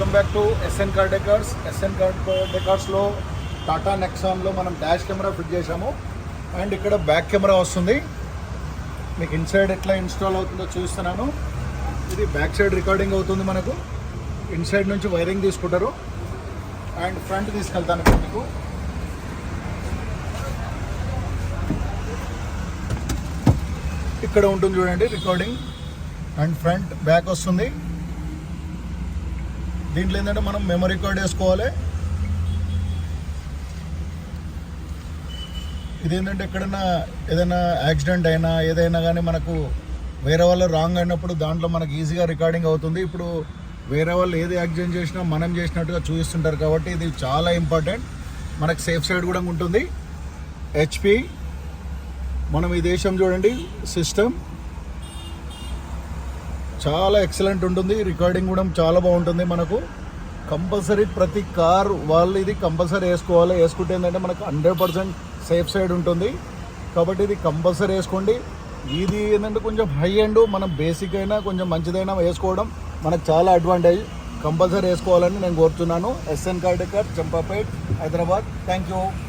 Welcome back to SN car decors. SN car డెకర్స్లో టాటా నెక్సాన్లో మనం డాష్ కెమెరా ఫిట్ చేసాము. అండ్ ఇక్కడ బ్యాక్ కెమెరా వస్తుంది. మీకు ఇన్సైడ్ ఎట్లా ఇన్స్టాల్ అవుతుందో చూస్తున్నాను. ఇది బ్యాక్ సైడ్ రికార్డింగ్ అవుతుంది. మనకు ఇన్సైడ్ నుంచి వైరింగ్ తీసుకుంటారు. అండ్ ఫ్రంట్ తీసుకెళ్తాను ఇప్పుడు మీకు. ఇక్కడ ఉంటుంది చూడండి రికార్డింగ్. అండ్ ఫ్రంట్ బ్యాక్ వస్తుంది. దీంట్లో ఏంటంటే మనం మెమరీ కార్డ్ వేసుకోవాలి. ఇదేంటంటే ఎక్కడైనా ఏదైనా యాక్సిడెంట్ అయినా ఏదైనా కానీ మనకు వేరే వాళ్ళు రాంగ్ అయినప్పుడు దాంట్లో మనకు ఈజీగా రికార్డింగ్ అవుతుంది. ఇప్పుడు వేరే వాళ్ళు ఏది యాక్సిడెంట్ చేసినా మనం చేసినట్టుగా చూపిస్తుంటారు కాబట్టి ఇది చాలా ఇంపార్టెంట్. మనకు సేఫ్ సైడ్ కూడా ఉంటుంది. HP మనం ఈ దేశం చూడండి సిస్టమ్ చాలా ఎక్సలెంట్ ఉంటుంది. రికార్డింగ్ కూడా చాలా బాగుంటుంది. మనకు కంపల్సరీ ప్రతి కార్ వాళ్ళు ఇది కంపల్సరీ వేసుకోవాలి. వేసుకుంటే ఏంటంటే మనకు 100% సేఫ్ సైడ్ ఉంటుంది. కాబట్టి ఇది కంపల్సరీ వేసుకోండి. ఇది ఏంటంటే కొంచెం హై ఎండ్, మనం బేసిక్ అయినా కొంచెం మంచిదైనా వేసుకోవడం మనకు చాలా అడ్వాంటేజ్. కంపల్సరీ వేసుకోవాలని నేను కోరుతున్నాను. SN car decor, Champapet, Hyderabad. Thank you.